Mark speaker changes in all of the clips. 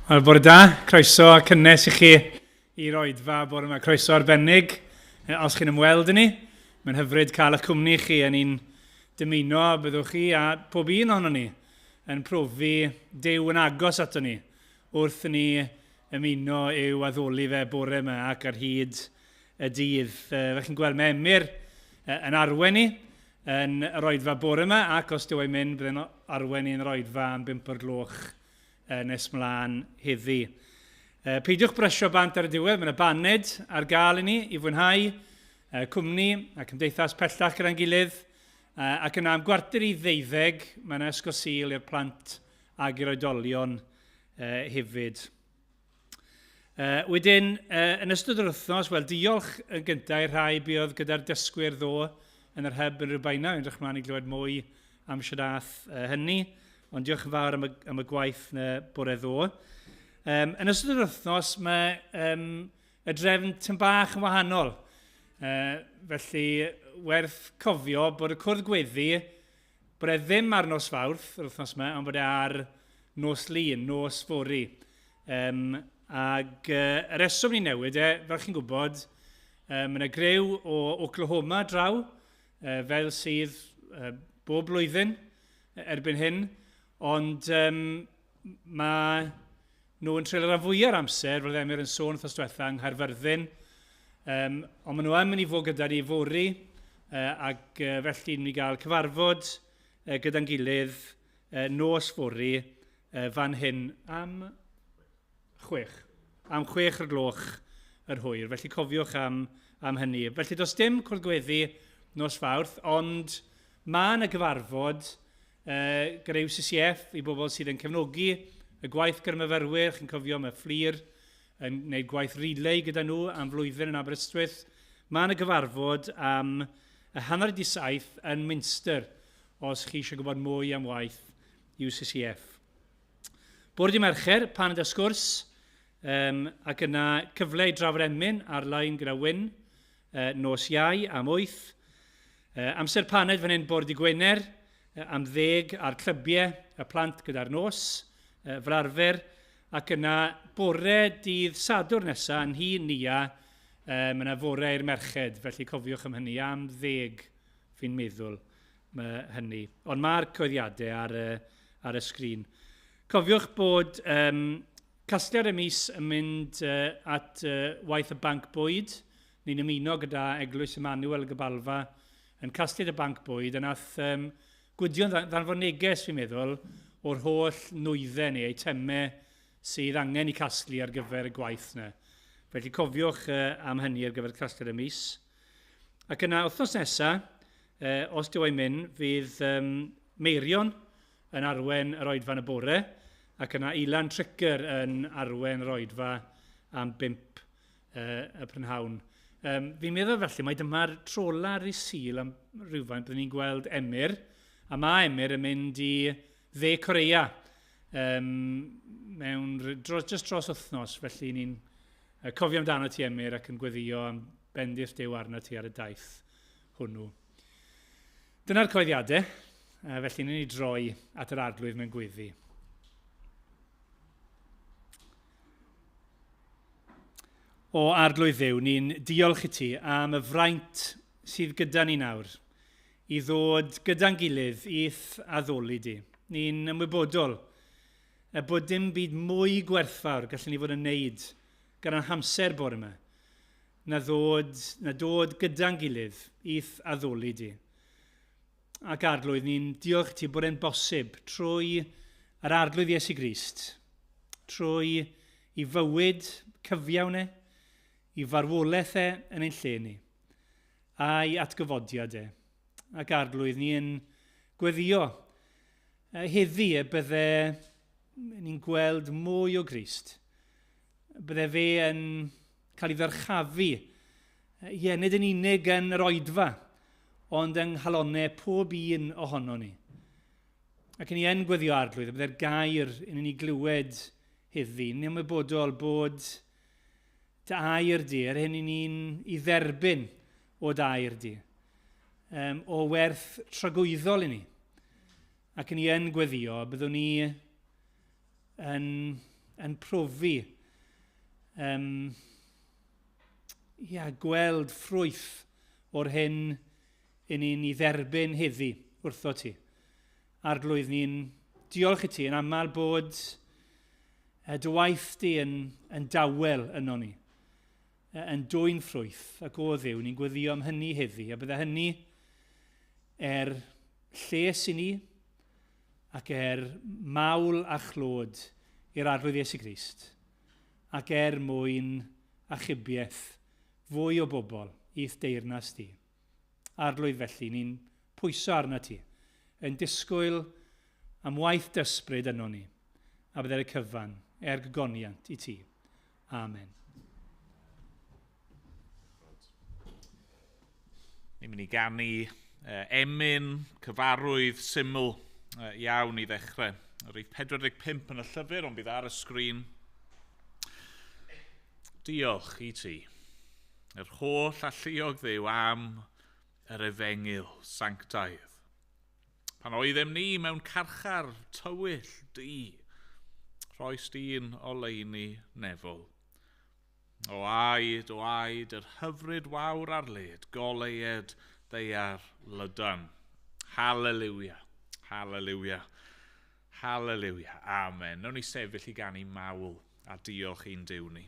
Speaker 1: Wel, bore da, croeso a cynnes i chi i roedfa bore yma. Croeso arbennig, os chi'n ymweld â ni. Mae'n hyfryd cael eich cwmni chi yn un dymuno byddwch chi a pob un ohono ni yn profi Duw yn agos ato ni wrth ni ymuno i'w addoli fe bore yma ac ar hyd y dydd. Fe chi'n gweld mae Emyr yn arwen ni yn y roedfa bore yma ac os dyw e'n mynd byddai'n arwen ni'n roedfa am 5 o'r gloch nes mlaen heddi. Peidiwch brysio bant ar y diwedd, mae'n y baned ar gael i ni i fwynhau cwmni a cymdeithas pellach gyda'n gilydd ac yna am 11:15 mae'n ysgol Sul i'r plant ac i'r oedolion hefyd. Wedyn, yn ystod yr wythnos, wel, diolch yn gyntaf i'r rhai bydd gyda'r dysgwyr ddo yn yr hyb yn Rhybaina. Yn edrych mlaen i glywed mwy am siadaeth hynny, ond diolch yn fawr am y gwaith na bore ddo. Yn ystod yr wythnos, mae y drefn tym bach yn wahanol. Felly, werth cofio bod y cwrdd gweddi, bod e ddim ar nos Fawrth yr wythnos yma, ond bod e ar nos Lun, nos Fori. Ac y reswm ni newid fel chi'n gwybod, mae'n y grew o Oklahoma draw, fel sydd bob blwyddyn erbyn hyn, ond mae nhw'n treulio'r rhan fwyaf amser, roedd Emyr yn sôn wrthos diwetha yng Nghaerfyrddin, ond maen nhw yn mynd i fod gyda ni fori, ac felly ni'n mynd i gael cyfarfod gyda'n gilydd nos fori fan hyn am 6. Am 6 o'r gloch yr hwyr, felly cofiwch am hynny. Felly does dim cwrdd gweddi nos Fawrth, ond mae yna gyfarfod gyda UCCF i bobl sydd yn cefnogi y gwaith gyrmyfyrwyr. Chi'n cofio mae Fflir yn gwneud gwaith relay gyda nhw am flwyddyn yn Aberystwyth. Mae yna gyfarfod am y 7:30 yn Minster, os chi eisiau gwybod mwy am waith UCCF. Bore dydd Mercher, paned y sgwrs, ac yna cyfle i drafod emyn ar-lein gyda Wyn, nos Iau am 8. Amser paned fan hyn bore dydd Gwener, am 10 ar clybiau y plant gyda'r nos, fel arfer, ac yna bore dydd Sadwrn nesaf yn hun nia, mae yna fore i'r merched, felly cofiwch am hynny, am 10 fi'n meddwl hynny. Ond mae'r coeddiadau ar y sgrin. Cofiwch bod casgliad y mis yn mynd at waith y banc bwyd. Ni'n ymuno gyda Eglwys Emmanuel Gybalfa yn casgliad y banc bwyd, yn ath gwydio'n ddanfod neges, fi'n meddwl, o'r holl nwyddau neu eitemau sydd angen i casglu ar gyfer y gwaith yna. Felly cofiwch am hynny ar gyfer casgliad y mis. Ac yna, wythnos nesaf, os dyw e'n mynd, fydd Meirion yn arwen yr oedfa yn y bore, ac yna Ilan Tricker yn arwen yr oedfa am 5 y prynhawn. Fi'n meddwl felly, mae dyma'r trolar i Sul am rhywfaint byddwn ni'n gweld Emyr, a mae Emyr yn mynd i dde Corea just dros wythnos, felly ni'n cofio amdano ti Emyr ac yn gweddio am bendith Duw arno ti ar y daith hwnnw. Dyna'r coeddiadau, felly ni'n ei droi at yr arglwydd mewn gweddi. O arglwydd Dduw, ni'n diolch i ti am y fraint sydd gyda ni nawr i ddod gyda'n gilydd i'th addoli di. Ni'n ymwybodol bod dim byd mwy gwerthfawr gallwn ni fod yn wneud gan ein hamser bore yma na dod gyda'n gilydd i'th addoli di. Ac arglwydd, ni'n diolch i ti bod e'n bosib trwy yr arglwydd Iesu Grist, trwy i fywyd cyfiawn i farwolaeth yn ein lle ni, a'i atgyfodiad Ac arglwydd, ni'n gweddio heddi bydde ni'n gweld mwy o Grist. Bydde fe yn cael ei ddyrchafu, nid yn unig yn yr oedfa, ond yng nghalonnau pob un ohono ni. Ac ni yn gweddio arglwydd, bydde'r gair yn ni glywed heddi. Ni'n ymwybodol bod dy air di, ar hyn ni'n i dderbyn o dy air di, o werth tragwyddol i ni. Ac ni yn gweddio, byddwn ni yn yn profi gweld ffrwyth o'r hyn i ni'n ei dderbyn heddi wrtho ti. Arglwydd ni'n diolch i ti yn aml bod dy waith di yn dawel yno ni, yn dwy'n ffrwyth, ac o Dduw, ni'n gweddio am hynny heddi, a bydde hynny lles i ni, ac mawl a chlod i'r arglwydd Iesu Grist, ac mwyn achubiaeth fwy o bobl i'th deyrnas ti. Arglwydd felly, ni'n pwyso arna ti, yn disgwyl am waith dysbryd yno ni, a bydde'r cyfan gogoniant i ti. Amen.
Speaker 2: Ni'n mynd i ganu emyn, cyfarwydd, syml iawn i ddechrau. Rhif 45 yn y llyfr, ond bydd ar y sgrin. Diolch i ti, yr holl alluog Dduw am yr efengyl sanctaidd. Pan oeddem ni mewn carchar tywyll di, rhoes di'n oleuni nefol. O aid, yr hyfryd wawr ar led, goleued ddeiar lydan. Halleluia, halleluia, halleluia. Amen. Nawn ni sefyll i ganu mawl a diolch i'n Duw ni.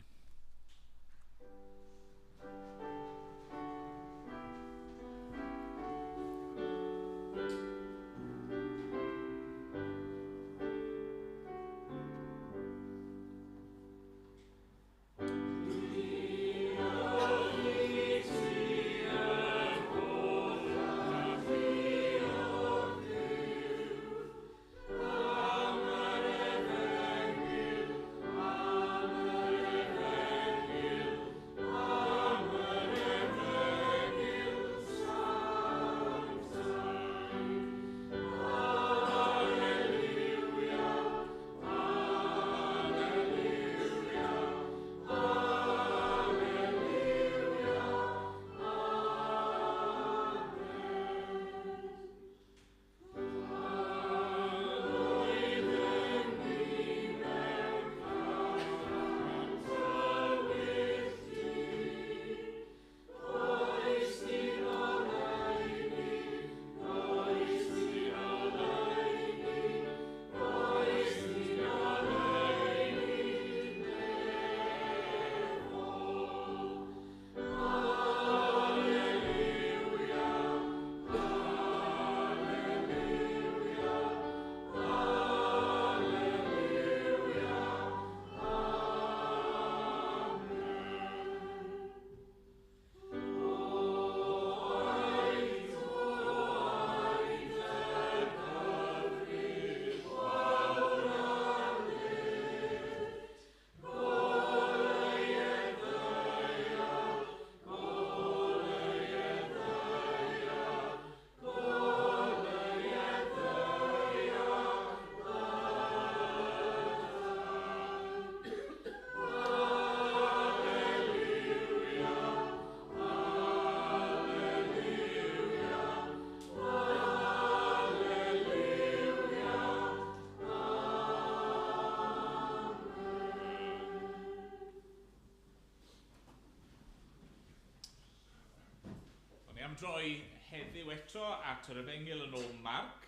Speaker 2: Am droi heddiw eto at yr efengyl yn ôl Marc.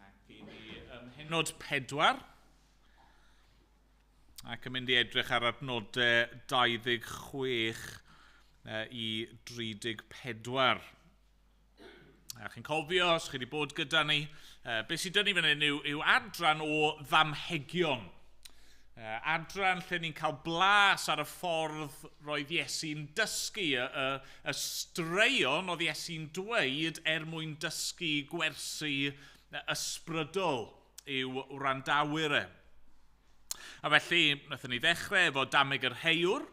Speaker 2: Ac i ni hynod 4. Ac yn mynd i edrych ar adnodau 26 i 34. A chi'n cofio, os chi wedi bod gyda ni, beth sydd dyn ni fan hyn yw adran o ddamhegion. Adran lle ni'n cael blas ar y ffordd roedd Iesu'n dysgu, y straeon oedd Iesu'n dweud mwyn dysgu gwersi ysbrydol i'w wrandawyr e. A felly, wnaethon ni ddechrau efo dameg yr heiwr,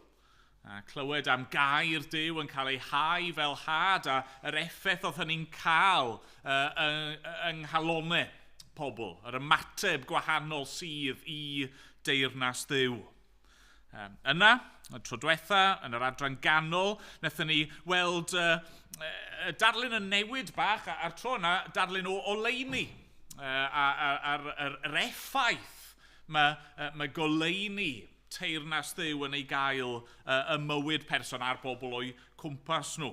Speaker 2: a clywed am gair Duw yn cael ei hau fel had, a yr effaith oedd hynny'n cael yng nghalonau pobl, yr ymateb gwahanol sydd i deyrnas Dduw. Yna, y tro diwetha, yn yr adran ganol, wnaethon ni weld darlun yn newid bach, a'r tro yna darlun o oleuni, a'r effaith mae goleuni teyrnas Dduw yn ei gael y mywyd person a'r bobl o'i cwmpas nhw.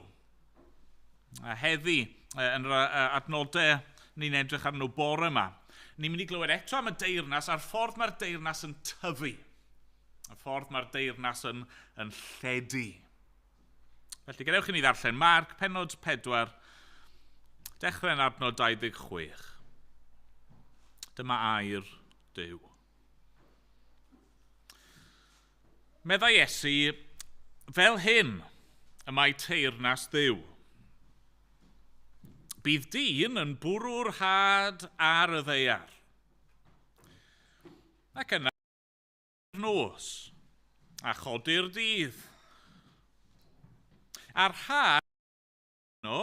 Speaker 2: Heddi, yn yr adnodau ni'n edrych arnyn nhw bore yma, ni'n mynd i glywed eto am y deyrnas a'r ffordd mae'r deyrnas yn tyfu. Y ffordd mae'r deyrnas yn lledu. Felly, gadewch i ni ddarllen Marc, pennod 4, dechrau'n adnod 26. Dyma air Duw. Meddai Iesu, fel hyn y mae teyrnas Dduw. Bydd dyn yn bwrw'r had ar y ddaear. Ac yna nos a chodi'r dydd. A'r had no,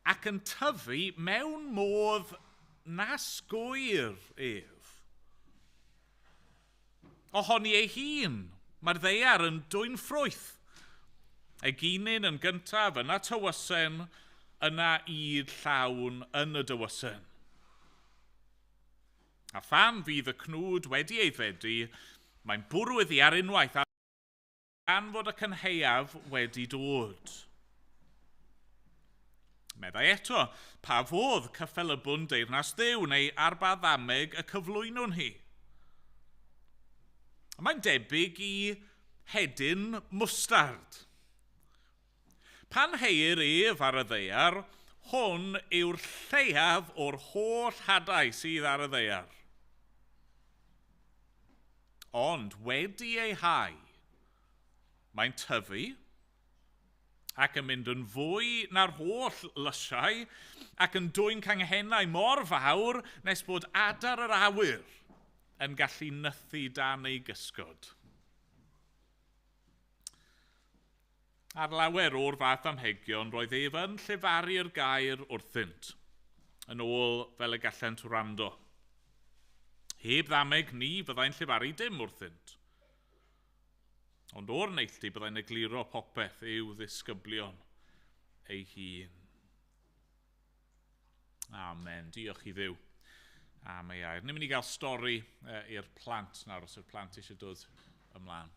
Speaker 2: ac yn tyfu mewn modd na sgwyr ef. Ohoni ei hun, mae'r ddaear yn dwyn ffrwyth. Eginyn yn gyntaf yna tywysen, yna id llawn yn y dywysen. A phan fydd y cnwd wedi aeddfedu, mae'n bwrw iddi ar unwaith gan fod y cynheuaf wedi dod. Meddai eto, pa fodd cyffelybwn deyrnas Dduw neu arbaddameg y cyflwynwn hi. Mae'n debyg i hedyn mwstard. Pan heir ef ar y ddaear, hwn yw'r lleiaf o'r holl hadau sydd ar y ddaear. Ond wedi ei hau, mae'n tyfu ac yn mynd yn fwy na'r holl lysiau ac yn dwyn canghennau mor fawr nes bod adar yr awyr yn gallu nythu dan ei gysgod. Ar lawer o'r fath amhegion, roedd ef yn llefaru'r gair wrthynt, yn ôl fel y gallent wrando. Heb ddameg ni byddai'n llefaru dim wrthynt. Ond o'r neilltu byddai'n egluro popeth i'w ddisgyblion ei hun. Amen. Diolch i Dduw am ei air. Ni'n mynd i gael stori i'r plant nawr, os yw'r plant eisiau dod ymlaen.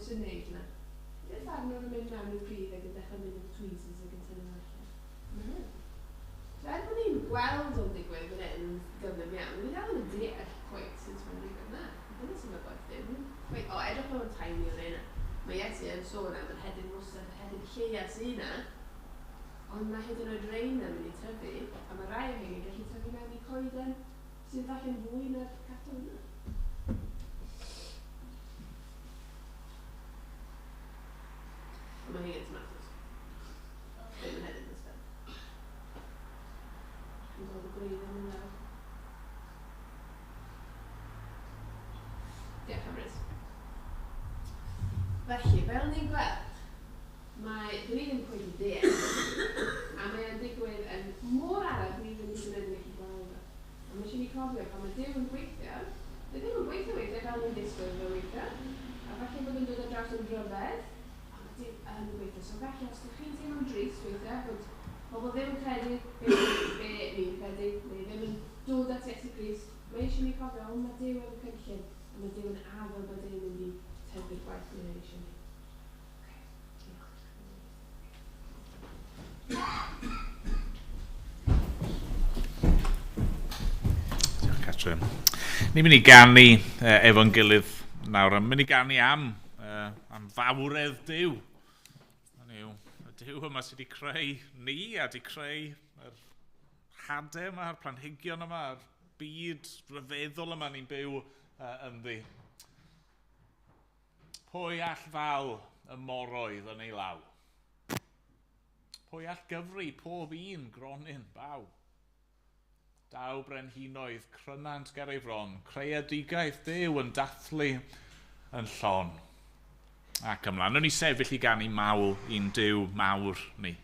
Speaker 3: jyst yn neud yna. Ydy'r ffarmwr yn mynd mewn i'r pridd ac yn dechrau mynd o'r tweezers ac yn tynnu allan. So bod ni'n gweld o'n digwydd fan hyn gyfnod iawn, ni dal yn deall cweit sy'n mynd digwydd yna. Dyna sy'n mynd gwaith dim. Edrych o'n tiny o'n yna. Mae Iesu yn sôn am yr hedyn mwsod, yr hedyn lleia sy'n yna, ond mae hyd yn oed rein yn mynd i tyfu, a mae rai o hyn yn gallu tyfu mewn i coeden sy'n falle'n fwy na'r catw yna. Ond mae hyn yn tomatos. Ddim yn hedyn ysgol. Yn dod o gwneud yn yna. Diolch am rys. Felly, fel ni'n gweld, dyn ni ddim cweit yn deall, a mae o'n digwydd yn mor araf ni ddim yn gallu gweld o. A mae eisiau ni cofio pan mae Duw yn gweithio, dy ddim yn gweithio fel ni'n disgwyl fel weithio, a falle bod yn dod o draws yn rhyfedd, a mae Duw yn gweithio. So felly, os ydych chi'n teimlo'n drist weithio, bod pobl ddim yn credu be ni'n credu, neu ddim yn dod at Iesu Grist, mae eisiau ni cofio, ond mae Duw yn cynllun, a mae Duw yn addo bod Duw yn mynd i tyfu'r gwaith ni'n eisiau ni.
Speaker 2: Diolch, Catrin. Ni'n mynd i ganu efo'n gilydd nawr, yn mynd i ganu am fawredd Duw. Y Duw yma sydd wedi creu ni a wedi creu yr hadau yma, yr planhigion yma, yr byd rhyfeddol yma ni'n byw ynddi. Pwy all fal y moroedd yn ei law? Pwy all gyfri pob un gronyn baw? Daw brenhinoedd crynant ger ei fron, creadigaeth Duw yn dathlu yn llon. Ac ymlaen, nhw'n ni sefyll i ganu mawl i'n Duw mawr ni.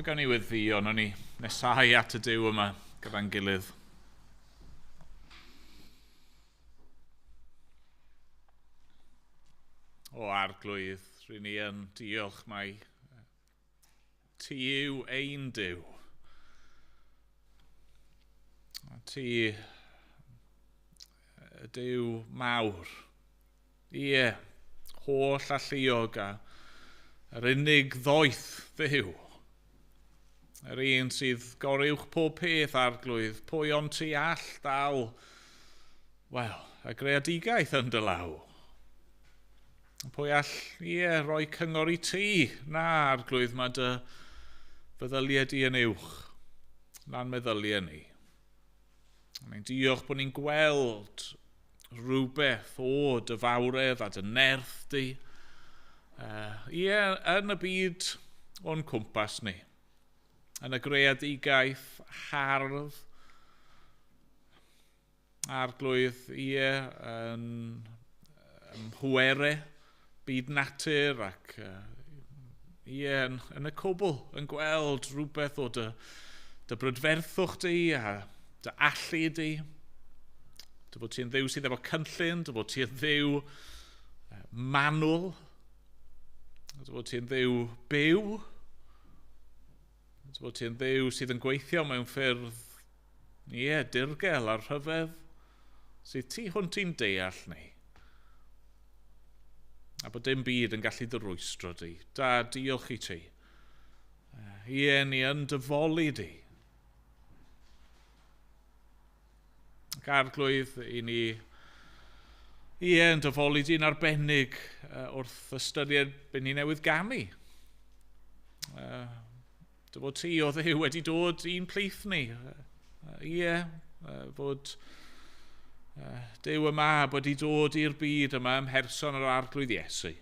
Speaker 2: Fe gawn ni weddion, o'n ni nesau at y Duw yma gyda'n gilydd. O arglwydd, rydyn ni yn diolch mai ti yw ein Duw. Ti y Duw mawr. Ie, holl a lluog a yr unig ddoeth Dduw. Yr un sydd goruwch pob peth arglwydd, pwy ond ti all dal, wel, y greadigaeth yn dy law. Pwy all, roi cyngor i ti, na arglwydd mae dy feddyliau di yn uwch, na'n meddyliau ni. Mae'n diolch bod ni'n gweld rhywbeth o dy fawredd a dy nerth di. Yn y byd o'n cwmpas ni. Yn y greadigaeth hardd. Arglwydd, yn hwere, byd natur ac yn y cwbl yn gweld rhywbeth o dy brydferthwch di a dy allu di. Dy bod ti'n ddiw sydd efo cynllun, dy bod ti'n ddiw manwl, dy bod ti'n ddiw byw, dy bod ti'n ddiw sydd yn gweithio mewn ffyrdd dirgel ar rhyfedd sydd tu hwnt i'n deall ni. A bod dim byd yn gallu dy rwystro di. Da, diolch i ti. Ni yn dyfolu di. Ac arglwydd i ni yn dyfolu di'n arbennig wrth ystyried be ni newydd gamu. Dy bod ti o Dduw wedi dod i'n plith ni. Fod Duw yma wedi dod i'r byd yma ym mherson yr arglwydd Iesu.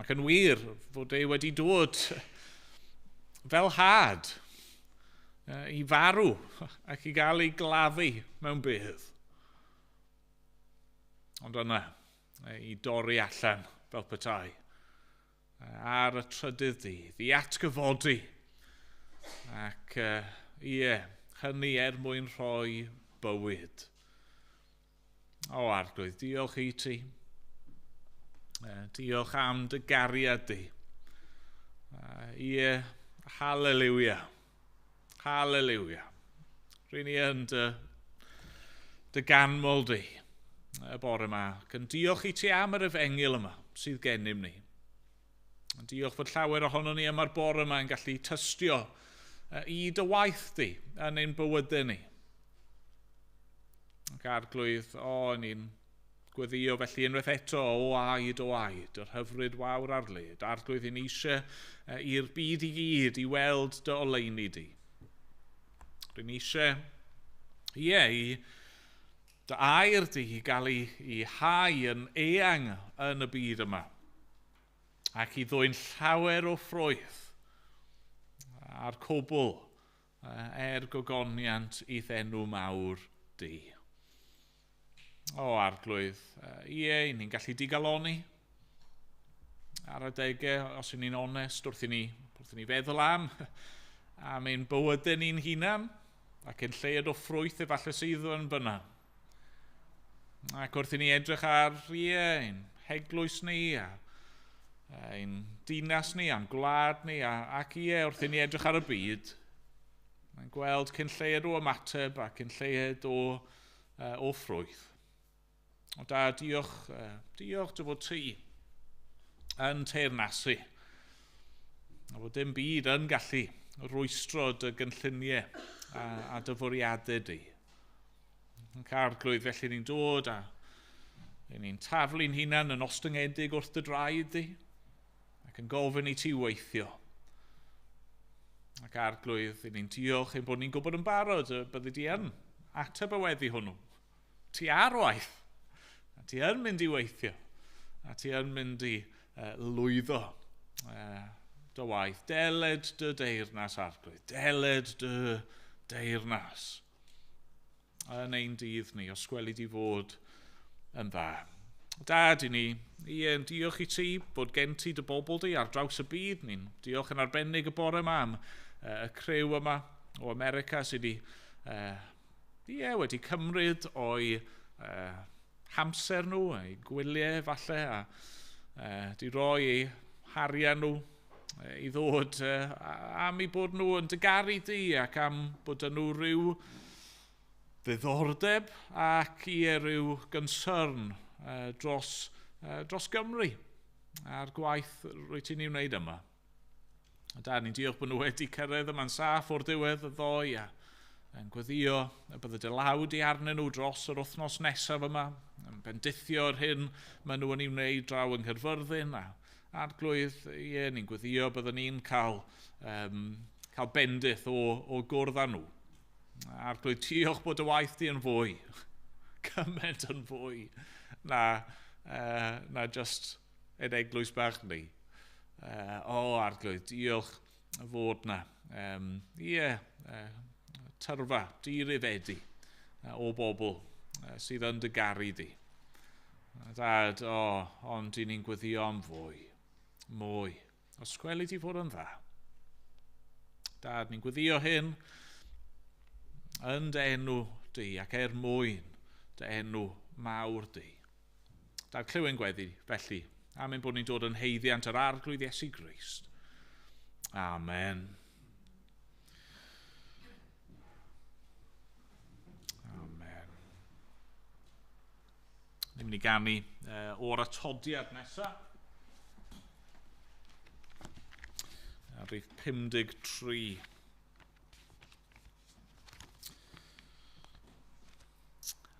Speaker 2: Ac yn wir fod Duw wedi dod fel had i farw ac i gael ei gladdu mewn bydd. Ond yna, i dorri allan fel petai ar y trydydd dydd, i atgyfodi ac hynny mwyn rhoi bywyd. O arglwydd, diolch i ti. Diolch am dy gariad di. Hallelujah. Hallelujah. Rydyn ni yn dy ganmol di y bore yma. Can diolch i ti am yr efengil yma sydd gennym ni. Diolch fod llawer ohono ni yma'r bore yma yn gallu tystio i dy waith di yn ein bywydau ni. Ac arglwydd, ni'n gweddio felly unwaith eto o aid, yr hyfryd wawr ar led. Arglwydd i'n eisiau i'r byd i gyd i weld dy oleuni di. Rwy'n eisiau, i dy air di i gael ei hau yn eang yn y byd yma. Ac i ddwy'n llawer o ffrwyth a'r cwbl gogoniant i ddenw mawr di. O arglwydd, ni'n gallu digaloni ar adegau, os ni'n onest, wrth i ni feddwl am ein bywydau ni'n hunan, ac yn lleid o ffrwyth efallai sydd yn byna. Ac wrth i ni edrych ar ein heglwys ni, ein dinas ni, a'n gwlad ni, ac wrth i ni edrych ar y byd, mae'n gweld cyn lleid o ymateb ac yn lleid o ffrwyth. O da, diolch dy fod ti yn teyrnasu. A fod dim byd yn gallu rwystro dy gynlluniau a dy fwriadau di. Yn arglwydd felly ni'n dod a ni'n taflu'n hunan yn ostyngedig wrth dy draed di ac yn gofyn i ti weithio. Ac arglwydd ni'n diolch ein bod ni'n gwybod yn barod byddi di yn ateb y weddi hwnnw. Ti ar waith. A ti yn mynd i weithio, a ti yn mynd i lwyddo dy waith. Deled dy deyrnas arglwydd, deled dy deyrnas. Yn ein dydd ni, os gweli di fod yn dda. Dad, i ni, diolch i ti bod gen ti dy bobl di ar draws y byd. Ni'n diolch yn arbennig y bore yma am y criw yma o America sydd wedi cymryd o'i hamser nhw, eu gwyliau falle, a di roi eu harian nhw i ddod am ei bod nhw yn dygaru di ac am bod nhw rhyw ddiddordeb ac ryw gynsyrn dros Gymru a'r gwaith rwy ti'n ei wneud yma. Da, ni'n diolch bod nhw wedi cyrraedd yma'n saff o'r diwedd y ddoe a yn gweddio y bydde dy lawd i arnyn nhw dros yr wythnos nesaf yma, yn bendithio'r hyn maen nhw yn ei wneud draw yng Nghaerfyrddin a arglwydd, ni'n gweddio byddwn ni'n cael bendith o gwrdd â nhw. Arglwydd, diolch bod y waith di yn fwy, cymaint yn fwy, na just yn eglwys bach ni. Arglwydd, diolch fod na. Tyrfa, dirifedi o bobl sydd yn dygaru di. Dad, ond i ni'n gweddio am fwy. Mwy. Os gweli ti fod yn dda. Dad, ni'n gweddio hyn yn dy enw di ac mwyn dy enw mawr di. Dad, clywyn gweddi, felly, am ein bod ni'n dod yn heiddiant yr arglwydd Iesu Grist. Amen. Amen. Ni'n mynd i ganu o'r atodiad nesaf. Rhif 53.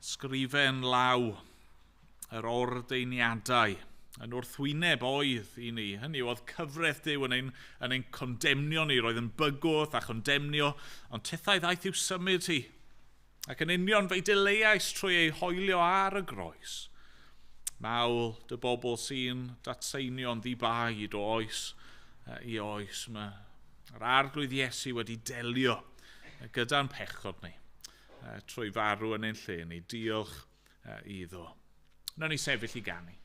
Speaker 2: Sgrifen law yr ordeiniadau yn wrthwyneb oedd i ni. Hynny oedd cyfraith Duw yn ein condemnio ni, roedd yn bygwth a condemnio, ond tithau ddaeth i'w symud hi. Ac yn union fe'i dileuais trwy ei hoelio ar y groes. Mawl dy bobl sy'n datseinio'n ddibaid o oes i oes. Mae'r arglwydd Iesu wedi delio gyda'n pechod ni trwy farw yn ein lle ni. Diolch iddo. Nawn ni sefyll i ganu.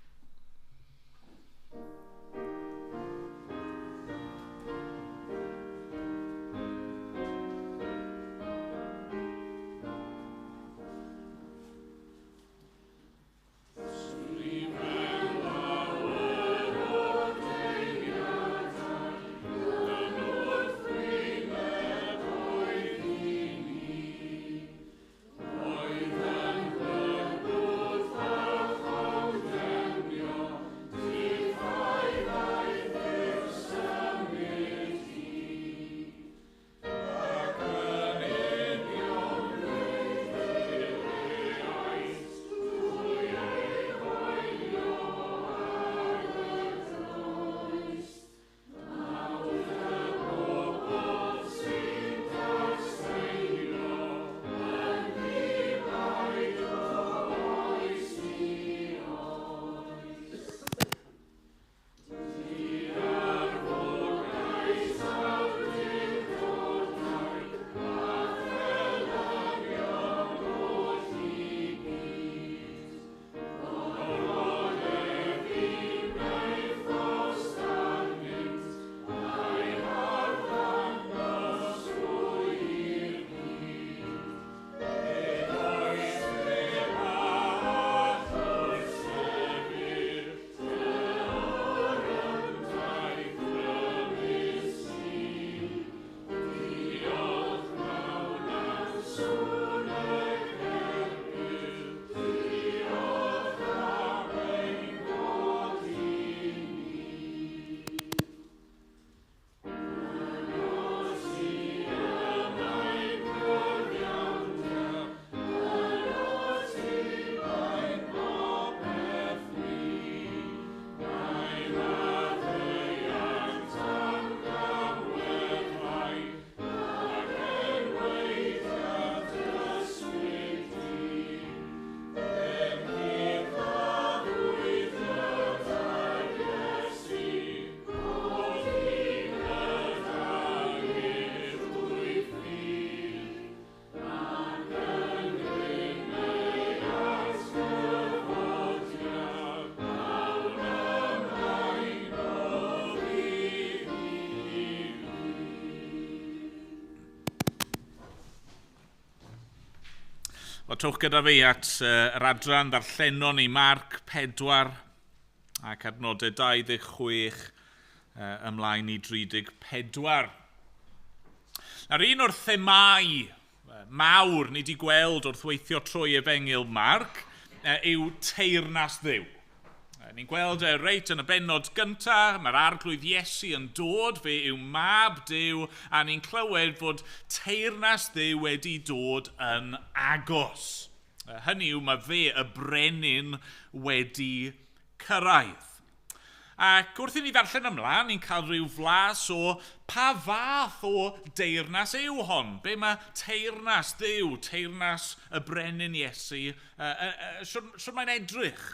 Speaker 4: Oedden glybwdd a chawden
Speaker 2: O trwch gyda fi at yr adran ddarllenon i Marc 4 ac adnodau 26 ymlaen i 34. Nawr un o'r themau mawr ni wedi gweld wrth weithio trwy Efengyl Marc yw teyrnas Dduw. Ni'n gweld reit yn y bennod gyntaf, mae'r arglwydd Iesu yn dod, fe yw mab Duw, a ni'n clywed fod teyrnas Dduw wedi dod yn agos. Hynny yw, mae fe, y brenin, wedi cyrraedd. Ac wrth i ni ddarllen ymlaen, ni'n cael rhyw flas o pa fath o deyrnas yw hon. Be mae teyrnas Dduw, teyrnas y brenin Iesu, siwr mae'n edrych.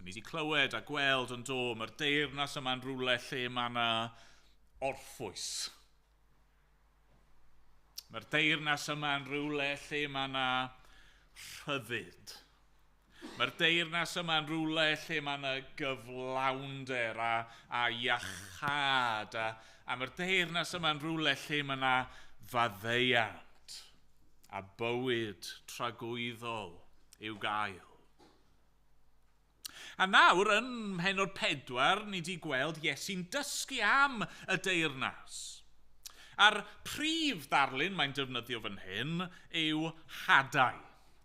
Speaker 2: Ni wedi clywed a gweld yn dod, mae'r deyrnas yma'n rhywle lle mae yna orffwys. Mae'r deyrnas yma'n rhywle lle mae yna rhyddid. Mae'r deyrnas yma'n rhywle lle mae yna gyflawnder a iachad. A mae'r deyrnas yma'n rhywle lle mae yna faddeuant a bywyd tragwyddol i'w gael. A nawr, yn Mhenod 4, ni wedi gweld Iesu'n dysgu am y deyrnas. A'r prif ddarlun mae'n defnyddio fan hyn yw hadau.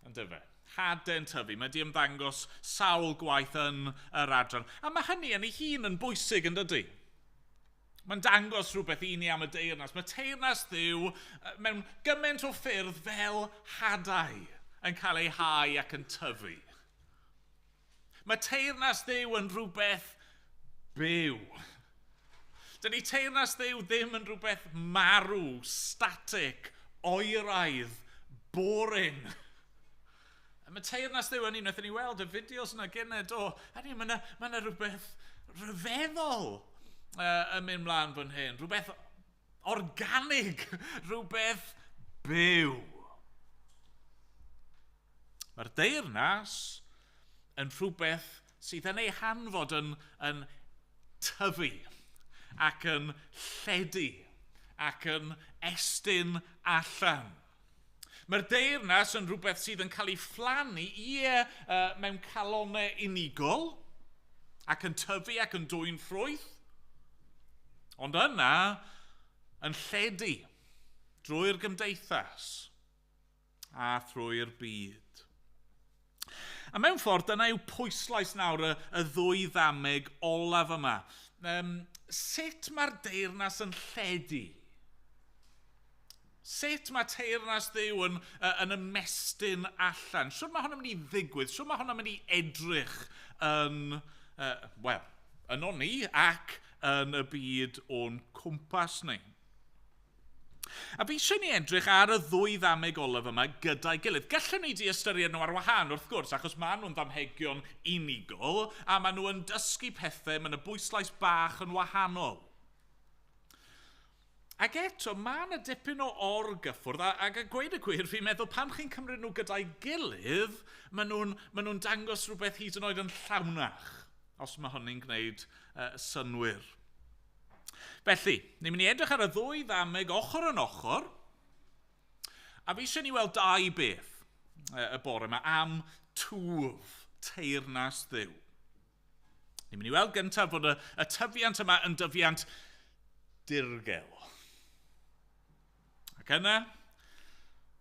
Speaker 2: Yndyfe? Hadau'n tyfu. Mae wedi ymddangos sawl gwaith yn yr adran. A mae hynny yn ei hun yn bwysig, yn dydy? Mae'n dangos rhywbeth i ni am y deyrnas. Mae teyrnas Dduw mewn gymaint o ffyrdd fel hadau yn cael ei hau ac yn tyfu. Mae teyrnas Dduw yn rhywbeth byw. Dydy teyrnas Dduw ddim yn rhywbeth marw, static, oeraidd, boring. Mae teyrnas Dduw yn un wnaethon ni weld y fideos yna gynted o, mae yna rhywbeth rhyfeddol yn mynd mlaen fan hyn. Rhywbeth organig, rhywbeth byw. Mae'r deyrnas yn rhywbeth sydd yn ei hanfod yn tyfu ac yn lledu ac yn estyn allan. Mae'r deyrnas yn rhywbeth sydd yn cael ei phlannu mewn calonnau unigol ac yn tyfu ac yn dwyn ffrwyth, ond yna yn lledu drwy'r gymdeithas a drwy'r byd. A mewn ffordd, dyna yw pwyslais nawr y ddwy ddameg olaf yma. Sut mae'r deyrnas yn lledu? Sut mae teyrnas Dduw yn ymestyn allan? Siwr mae hwnna'n mynd i ddigwydd? Siwr mae hwnna'n mynd i edrych yn ni ac yn y byd o'n cwmpas ni? A fi eisiau ni edrych ar y ddwy ddameg olaf yma gyda'i gilydd. Gallwn ni di ystyried nhw ar wahân wrth gwrs, achos maen nhw'n ddamhegion unigol, a maen nhw yn dysgu pethau, maen y bwyslais bach yn wahanol. Ac eto, mae yna dipyn o orgyffwrdd, ac a gweud y gwir, fi'n meddwl pan chi'n cymryd nhw gyda'i gilydd, maen nhw'n dangos rhywbeth hyd yn oed yn llawnach, os mae hynny'n gwneud synwyr. Felly, ni'n mynd i edrych ar y ddwy ddameg ochr yn ochr, a fi eisiau ni weld dau beth y bore yma am twf teyrnas Dduw. Ni'n mynd i weld gyntaf fod y tyfiant yma yn dyfiant dirgel. Ac yna,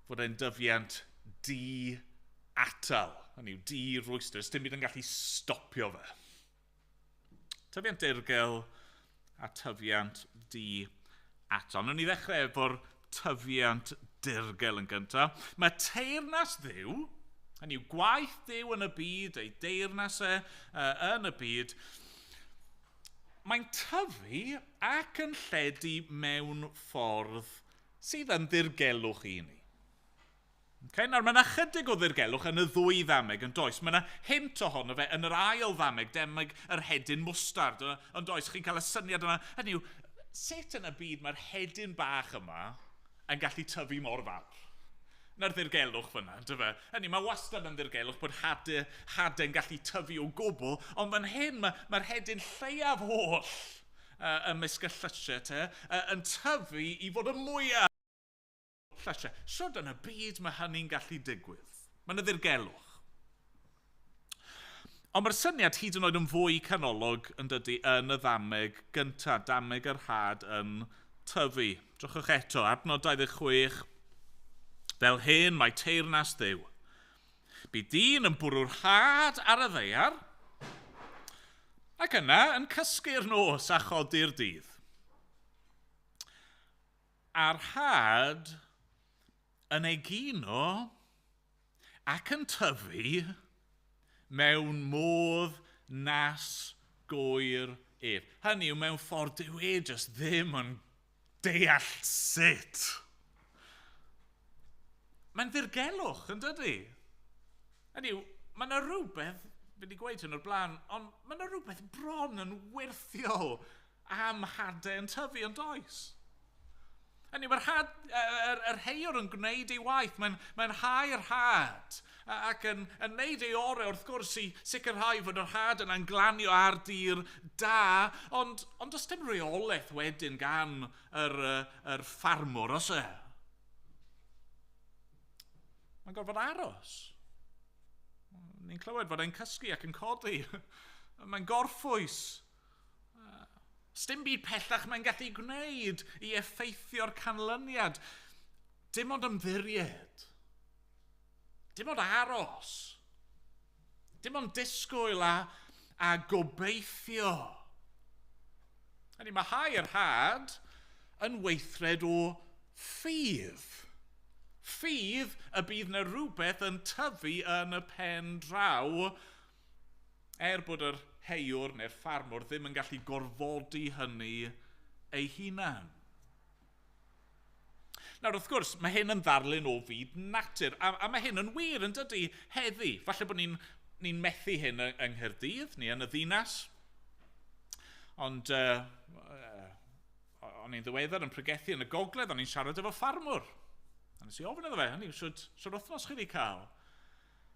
Speaker 2: fod e'n dyfiant di-atal. Hynny yw, di-rwyster. Dim byd yn gallu stopio fe. Tyfiant dirgel a tyfiant di-atal. Nw'n ni ddechrau efo'r tyfiant dirgel yn gyntaf. Mae teyrnas Dduw, hynny yw gwaith Dduw yn y byd, ei deyrnasau yn y byd, mae'n tyfu ac yn lledu mewn ffordd sydd yn ddirgelwch i ni. Nawr, mae yna chydig o ddirgelwch yn y ddwy ddameg yn does. Mae yna hint ohono fe yn yr ail ddameg, demeg yr hedyn mwstard. Yn does, chi'n cael y syniad yna. Hynny yw, sut yn y byd mae'r hedyn bach yma yn gallu tyfu mor fawr? Na'r ddirgelwch fyna, dyfa. Hynny, mae wastad yn ddirgelwch bod hadau'n gallu tyfu o gwbl, ond fan hyn mae'r hedyn lleiaf holl ymysg y llysiau yn tyfu i fod y mwyaf llasiau. Sut yn y byd mae hynny'n gallu digwydd? Mae'n y ddirgelwch. Ond mae'r syniad hyd yn oed yn fwy canolog yn dydy yn y ddameg gyntaf, dameg yr had yn tyfu. Drychwch eto, adnod 26, fel hyn mae teyrnas Dduw. Bydd dyn yn bwrw'r had ar y ddeiar, ac yna yn cysgu'r nos a chodi'r dydd. A'r had yn egino ac yn tyfu mewn modd nas gwyr ef. Hynny yw mewn ffordd dyw e jyst ddim yn deall sut. Mae'n ddirgelwch, yn dydy? Hynny yw, mae yna rhywbeth, fi wedi gweud hyn o'r blaen, ond mae yna rhywbeth bron yn wirthiol am hadau yn tyfu yn does. Hynny yw, mae'r heiwr yn gwneud ei waith, mae'n hau'r had, ac yn neud ei orau wrth gwrs i sicrhau fod yr had yn anglanio ar dir da, ond does dim reolaeth wedyn gan yr ffarmwr, os e? Mae'n gorfod aros. Ni'n clywed fod e'n cysgu ac yn codi. Mae'n gorffwys. Sdim byd pellach mae'n gallu gwneud i effeithio'r canlyniad. Dim ond ymddiried. Dim ond aros. Dim ond disgwyl a gobeithio. Hynny, mae hau'r had yn weithred o ffydd. Ffydd y bydd na rhywbeth yn tyfu yn y pen draw bod yr heiwr neu'r ffarmwr ddim yn gallu gorfodi hynny ei hunan. Nawr, wrth gwrs, mae hyn yn ddarlun o fyd natur, a mae hyn yn wir yn dydy heddi. Falle bod ni'n methu hyn yng Nghaerdydd, neu yn y ddinas. Ond o'n i'n ddiweddar yn pregethu yn y gogledd, o'n i'n siarad efo ffarmwr. A nes i ofyn iddo fe, hynny, sydd wythnos chi wedi cael?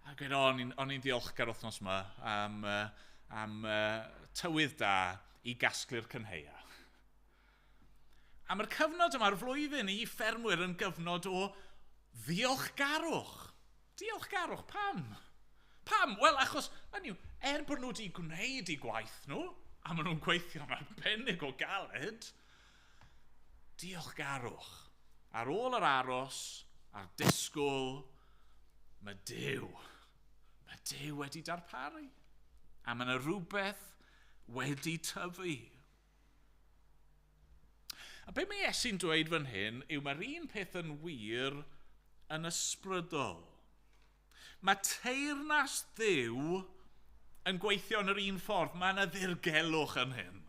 Speaker 2: A gweud, o'n i'n ddiolchgar wythnos yma am tywydd da i gasglu'r cynheia. A mae'r cyfnod yma'r flwyddyn i ffermwyr yn gyfnod o ddiolchgarwch. Diolchgarwch, pam? Pam? Wel, achos, bod nhw wedi gwneud eu gwaith nhw, a maen nhw'n gweithio'n arbennig o galed, diolchgarwch. Ar ôl yr aros, a'r disgwyl, mae Duw wedi darparu. A mae yna rhywbeth wedi tyfu. A be mae Iesu'n dweud fan hyn yw mae'r un peth yn wir yn ysbrydol. Mae teyrnas Dduw yn gweithio yn yr un ffordd. Mae yna ddirgelwch yn hyn.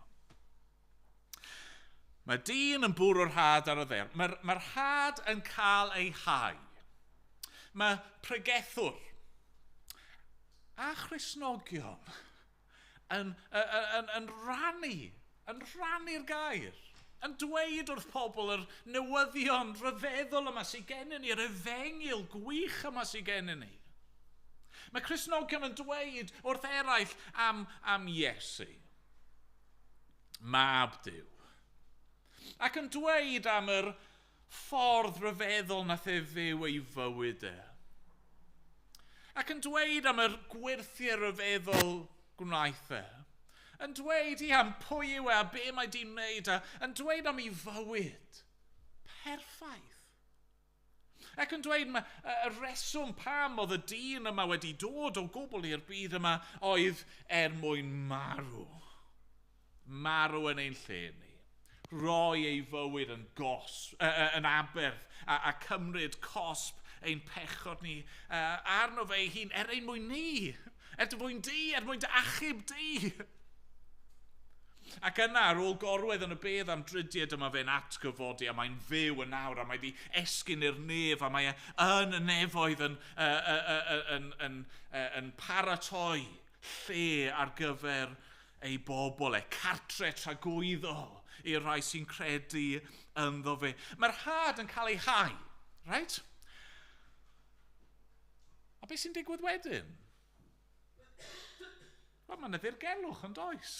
Speaker 2: Mae dyn yn bwrw'r had ar y ddeir. Mae'r had yn cael ei hau. Mae pregethwr a Christnogion yn rannu'r gair, yn dweud wrth pobl yr newyddion rhyfeddol yma sy'n gennym ni, yr efengyl gwych yma sy'n gennym ni. Mae Christnogion yn dweud wrth eraill am Iesu, mab Duw. Ac yn dweud am yr ffordd rhyfeddol nath e fyw ei fywyd e. Ac yn dweud am yr gwirthiau rhyfeddol gwnaeth e. Yn dweud am pwy yw e a be mae di'n wneud yn dweud am ei fywyd. Perffaith. Ac yn dweud y reswm pam oedd y dyn yma wedi dod o gwbl i'r byd yma oedd mwyn marw. Marw yn ein lle ni. Roi ei fywyd yn aberth a cymryd cosb ein pechod ni arno fe ei hun ein mwyn ni, mwyn di, mwyn dy achub di. Ac yna, ar ôl gorwedd yn y bedd am drydiad yma fe'n atgyfodi, a mae'n fyw yn nawr, a mae di esgyn i'r nef, a mae yn y nefoedd yn paratoi lle ar gyfer ei bobl, cartre tragwyddol i'r rhai sy'n credu ynddo fe. Mae'r had yn cael ei hau, right? A beth sy'n digwydd wedyn? Wel, mae'n ddirgelwch yn does.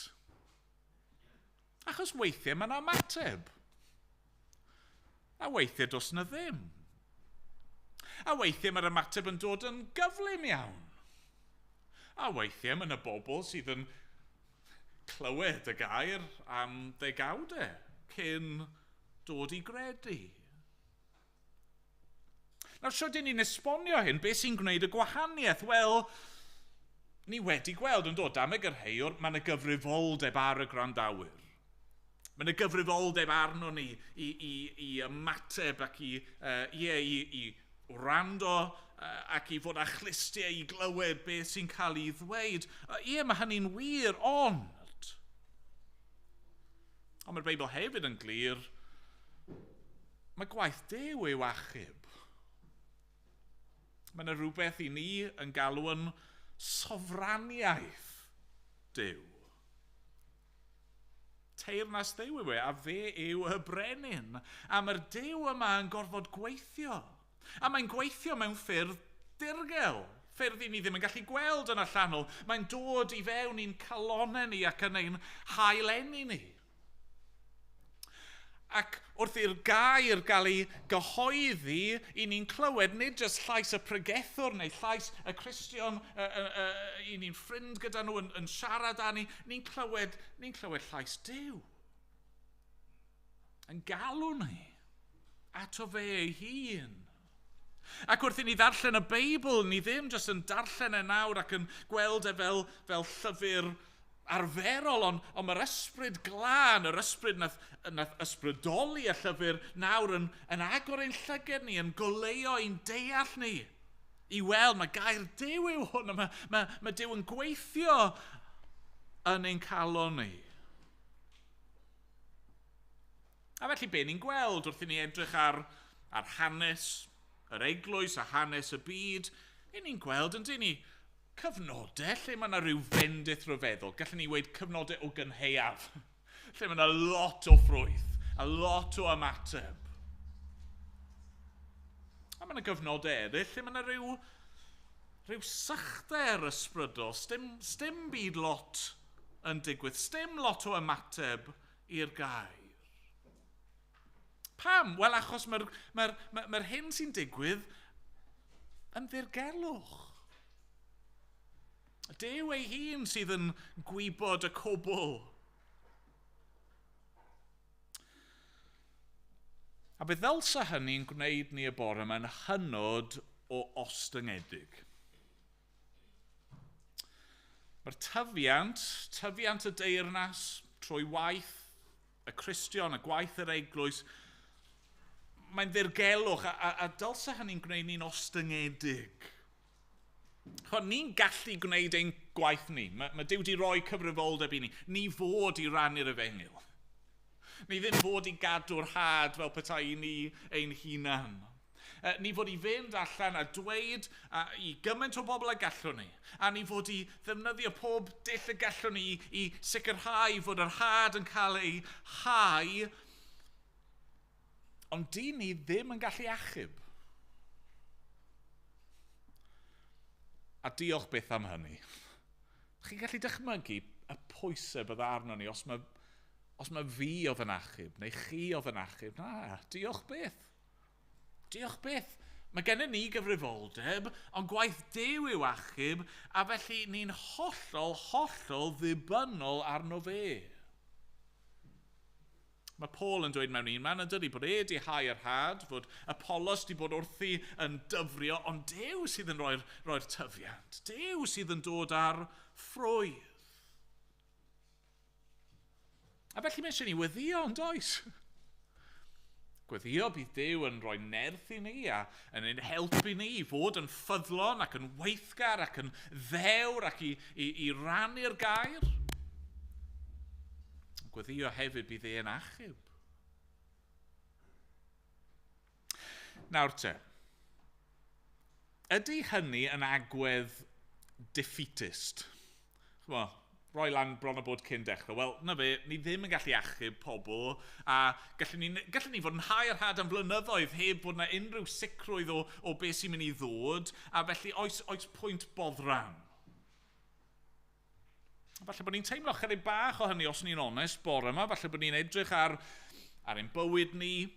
Speaker 2: Achos weithiau mae'n ymateb. A weithiau dos na ddim. A weithiau mae'r ymateb yn dod yn gyflym iawn. A weithiau mae yna bobl sydd yn clywed y gair am ddegawdau cyn dod i gredu. Nawr, sio dyn ni'n esbonio hyn, beth sy'n gwneud y gwahaniaeth? Wel, ni wedi gweld yn dod am y gyrheiwr, mae yna gyfrifoldeb ar y grandawyr. Mae yna gyfrifoldeb arno ni i ymateb ac i wrando ac i fod â chlustiau i glywed beth sy'n cael ei ddweud. Mae hynny'n wir, ond mae'r Beibl hefyd yn glir, mae gwaith Duw yw achub. Mae yna rhywbeth i ni yn galw yn sofraniaeth Duw. Teyrnas Duw yw a fe yw y brenin. A mae'r Duw yma yn gorfod gweithio. A mae'n gweithio mewn ffyrdd dirgel. Ffyrdd i ni ddim yn gallu gweld yn allanol. Mae'n dod i fewn i'n calonau ni ac yn ein hailenni ni. Ac wrth i'r gair gael ei gyhoeddi, i ni'n clywed nid jyst llais y pregethwr neu llais y Cristion, i ni'n ffrind gyda nhw yn siarad â ni, ni'n clywed llais Duw. Yn galw ni ato fe ei hun. Ac wrth i ni ddarllen y Beibl, ni ddim jyst yn darllen e nawr ac yn gweld e fel llyfr arferol, ond mae'r ysbryd glân, yr ysbryd nath ysbrydoli y llyfr nawr yn agor ein llygad ni, yn goleuo ein deall ni. I weld, mae gair Duw yw hwn, mae Duw yn gweithio yn ein calon ni. A felly be ni'n gweld wrth i ni edrych ar hanes yr eglwys, a hanes y byd, ni'n gweld yn dyn ni cyfnodau lle mae yna rhyw fendith rhyfeddol. Gallwn ni weid cyfnodau o gynheuaf. Lle mae yna lot o ffrwyth, a lot o ymateb. A mae yna gyfnodau eraill lle mae yna rhyw sychder ysbrydol. Sdim byd lot yn digwydd. Sdim lot o ymateb i'r gair. Pam? Wel, achos mae'r hyn sy'n digwydd yn ddirgelwch. Duw ei hun sydd yn gwybod y cwbl. A bydd ddylsa hynny'n gwneud ni y bore yma'n hynod o ostyngedig. Mae'r tyfiant y deyrnas trwy waith y Cristion, y gwaith yr eglwys, mae'n ddirgelwch a dylsa hynny'n gwneud ni'n ostyngedig. Ni'n gallu gwneud ein gwaith ni. Mae Duw wedi rhoi cyfrifoldeb i ni. Ni fod i rannu'r efengyl. Ni ddim fod i gadw'r had fel petai ni ein hunan. Ni fod i fynd allan a dweud i gymaint o bobl a gallwn ni. A ni fod i ddefnyddio pob dull y gallwn ni i sicrhau fod yr had yn cael ei hau. Ond di ni ddim yn gallu achub. A diolch beth am hynny. Chi'n gallu dychmygu y pwysau bydd arno ni os mae fi oedd yn achub, neu chi oedd yn achub. Na, diolch beth. Diolch beth. Mae gennym ni gyfrifoldeb, ond gwaith Duw yw achub, a felly ni'n hollol ddibynnol arno fe. Mae Paul yn dweud mewn un man yn dydi bod di hau'r had, fod Apollos di bod wrthi yn dyfrio, ond Duw sydd yn rhoi'r tyfiant. Duw sydd yn dod ar ffrwydd. A felly mae eisiau ni weddio, ond oes? Gweddio bydd Duw yn rhoi nerth i ni a yn ein helpu ni i fod yn ffyddlon ac yn weithgar ac yn ddewr ac i rannu'r gair. Gweddio hefyd bydd e'n achub. Nawr te, ydy hynny yn agwedd defeatist? Roi lan bron o bod cyn dechrau. Wel, na fe, ni ddim yn gallu achub pobl, a gallwn ni fod yn hau'r had am flynyddoedd heb bod yna unrhyw sicrwydd o beth sy'n mynd i ddod, a felly oes pwynt boddran. Falle bod ni'n teimlo chydig bach o hynny os ni'n onest bore yma. Falle bod ni'n edrych ar ein bywyd ni,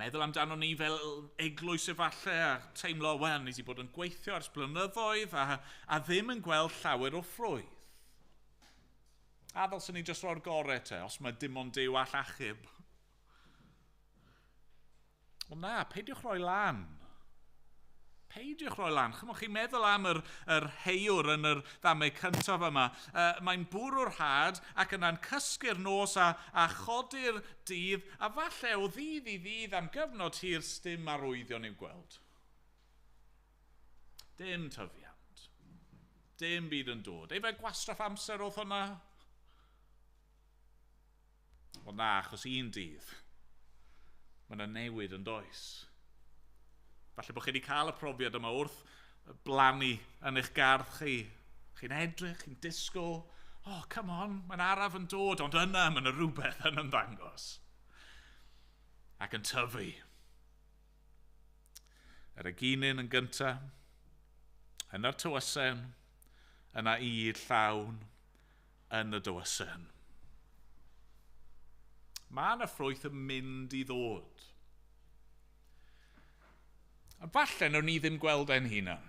Speaker 2: meddwl amdano ni fel eglwys efallai, a teimlo, wel, ni wedi bod yn gweithio ers blynyddoedd, a ddim yn gweld llawer o ffrwydd. A ddylsyn ni jyst roi'r gorau te, os mae dim ond Duw all achub. Ond na, peidiwch roi lan. Peidiwch roi lan. Chymwch chi'n meddwl am yr heiwr yn yr ddamau cyntaf yma. Mae'n bwrw'r had ac yna'n cysgu'r nos a chodi'r dydd, a falle o ddydd i ddydd am gyfnod hir sdim arwyddion i'w gweld. Dim tyfiant. Dim byd yn dod. Efe gwastraff amser oedd hwnna? Ond na, achos un dydd, mae yna newid yn does. Falle bod chi wedi cael y profiad yma wrth blannu yn eich gardd chi. Chi'n edrych, chi'n disgwyl, oh, come on, mae'n araf yn dod, ond yna mae yna rhywbeth yn ymddangos. Ac yn tyfu. Yr eginyn yn gyntaf, yna'r tywysen, yna ud llawn yn y dywysen. Mae yna ffrwyth yn mynd i ddod. A falle nawr ni ddim gweld e'n hunan.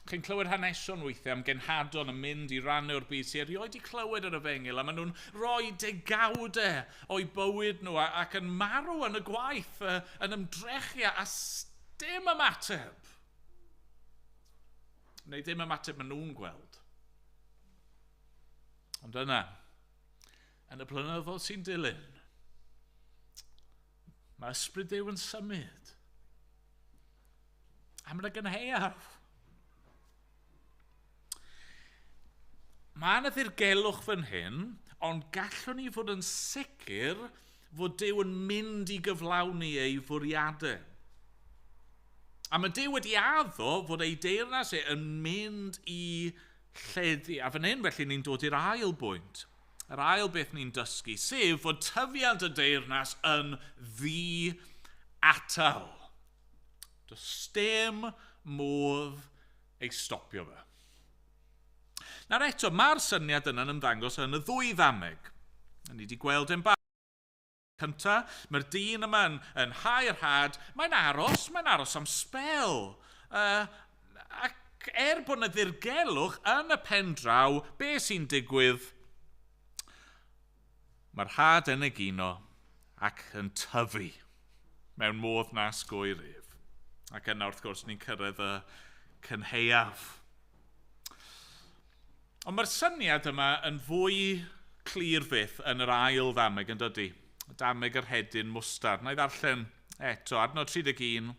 Speaker 2: Chi'n clywed hanesion weithiau am genhadon yn mynd i rannu'r byd sy'n erioed i clywed yr efengil, a maen nhw'n rhoi degawdau o'i bywyd nhw ac yn marw yn y gwaith, yn ymdrechu a dim ymateb. Neu dim ymateb maen nhw'n gweld. Ond yna, yn y blynyddoedd sy'n dilyn, mae ysbryd Duw yn symud. A mae'n gynheuaf. Mae yna ddirgelwch fan hyn, ond gallwn ni fod yn sicr fod Duw yn mynd i gyflawni ei fwriadau. A mae Duw wedi addo fod ei deyrnas yn mynd i lleddu. A fan hyn felly ni'n dod i'r ail bwynt. Yr ail beth ni'n dysgu, sef fod tyfiant y deyrnas yn ddi-atal. Does dim modd ei stopio fe. Nawr eto, mae'r syniad yna'n ymddangos yn y ddwy ddameg. Ni wedi gweld yn bach. Cynta, mae'r dyn yma yn hau'r had, mae'n aros am sbel. Ac bod yna ddirgelwch yn y pen draw, be sy'n digwydd? Mae'r had yn egino ac yn tyfu mewn modd na sgoerif. Ac yna wrth gwrs ni'n cyrraedd y cynheuaf. Ond mae'r syniad yma yn fwy clir fyth yn yr ail ddameg yn dydy. Y dameg yr hedyn mwstard. Na i ddarllen eto, adnod 31.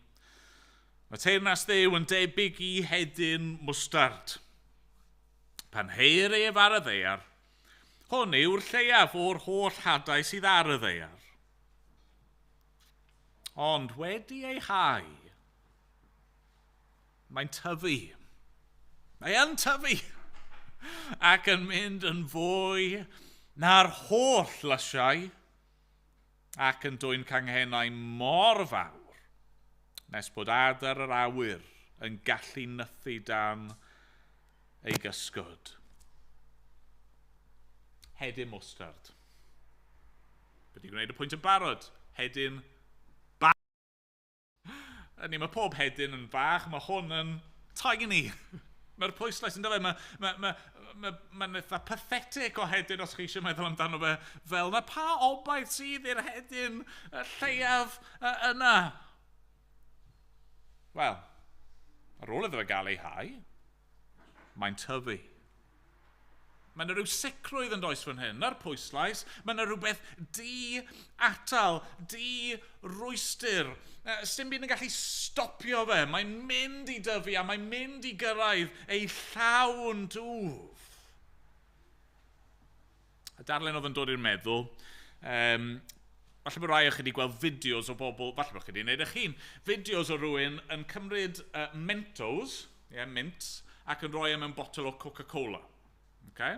Speaker 2: Mae teyrnas Dduw yn debyg i hedyn mwstard. Pan heir ef ar y ddaear, hwn yw'r lleiaf o'r holl hadau sydd ar y ddaear. Ond wedi ei hau, mae'n tyfu. Mae'n tyfu ac yn mynd yn fwy na'r holl lysiau ac yn dwy'n canghennau mor fawr nes bod adar yr awyr yn gallu nythu dan ei gysgod. Hedyn mwstard. Wedi gwneud y pwynt yn barod. Hedyn bach. Mae pob hedyn yn bach, mae hwn yn tiny. Mae'r pwyslais yn dyfa. Mae'n eitha pathetic o hedyn os chi eisiau meddwl amdano fe fel na pa obaith sydd i'r hedyn lleiaf yna. Wel, ar ôl iddo fe gael ei hau, mae'n tyfu. Mae yna rhyw sicrwydd yn does fan hyn, na'r pwyslais, mae yna rhywbeth di-atal, di-rwystyr. Sdim byd yn gallu stopio fe, mae'n mynd i dyfu a mae'n mynd i gyrraedd ei llawn dwf. Y darlun oedd yn dod i'r meddwl, falle bod rai o chi wedi gweld fideos o bobl, falle bod chi wedi gwneud eich hun, fideos o rywun yn cymryd Mentos, mint, ac yn rhoi mewn botel o Coca-Cola. Okay?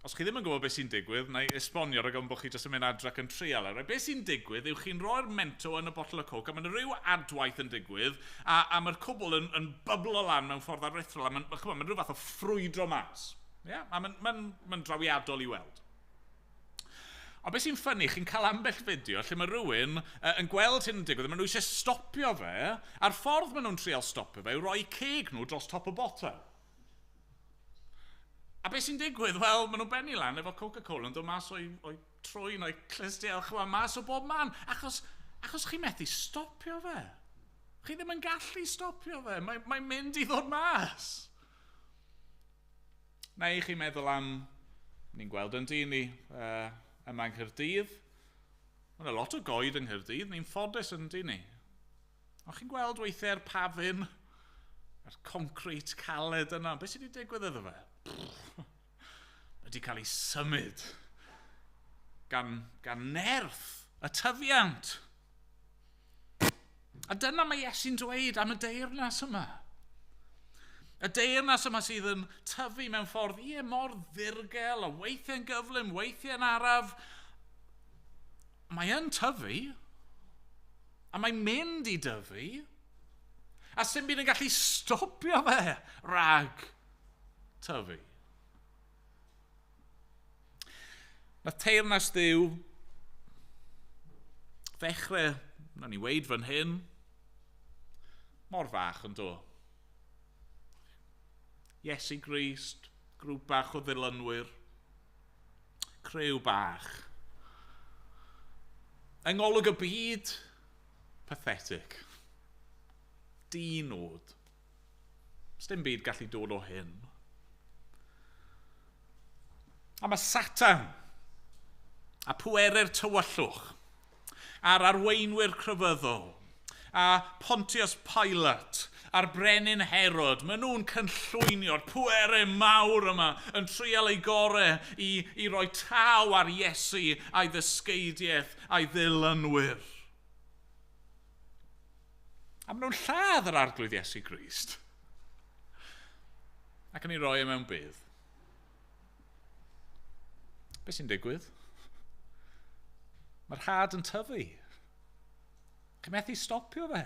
Speaker 2: Os chi ddim yn gwybod beth sy'n digwydd, na i esbonio rhag bod chi jyst yn mynd adra ac yn trial. Beth sy'n digwydd yw chi'n rhoi'r mento yn y botel o coc, a mae'n rhyw adwaith yn digwydd, a mae'r cwbl yn byblo lan mewn ffordd aruthrol, a mae'n rhyw fath o ffrwydro mas. Yeah? A mae'n drawiadol i weld. O beth sy'n ffynnu, chi'n cael ambell fideo lle mae rhywun yn gweld hyn yn digwydd, maen nhw eisiau stopio fe, a'r ffordd maen nhw'n trial stopio fe yw rhoi ceg nhw dros top y botel. A beth sy'n digwydd? Wel, maen nhw'n benni lan efo Coca-Cola yn dod mas o'i trwy neu clustiau mas o bob man, achos chi methu stopio fe. Chi ddim yn gallu stopio fe, mae'n mynd i ddod mas. Neu chi'n meddwl am, ni'n gweld yn dyn ni, yma yng Caerdydd. Mae'n lot o goed yng Caerdydd, ni'n ffodus yn dyn ni. Ond chi'n gweld weithiau'r pafin, yr concrete caled yna, beth sydd wedi digwydd iddo fe? Wedi cael ei symud gan nerth, y tyfiant. A dyna mae Iesu'n dweud am y deyrnas yma. Y deyrnas yma sydd yn tyfu mewn ffordd mor ddirgel, a weithiau'n gyflym, weithiau'n araf. Mae yn tyfu, a mae'n mynd i dyfu, a sy'n byd yn gallu stopio fe rag tyfu. Nath teyrnas Dduw ddechrau, na ni weid fan hyn, mor fach yn do. Iesu Grist, grŵp bach o ddilynwyr, criw bach. Yng ngolwg y byd, pathetic. Dinod. Dim byd gallu dod o hyn. A mae Satan, a pwerau'r tywyllwch, a'r arweinwyr crefyddol, a Pontius Pilate, a'r brenin Herod, maen nhw'n cynllwynio'r pwerau mawr yma yn trial ei gorau i roi taw ar Iesu a'i ddysgeidiaeth a'i ddilynwyr. A maen nhw'n lladd yr arglwydd Iesu Grist. Ac yn ei roi mewn bydd. Beth sy'n digwydd? Mae'r had yn tyfu. Chi'n methu stopio fe.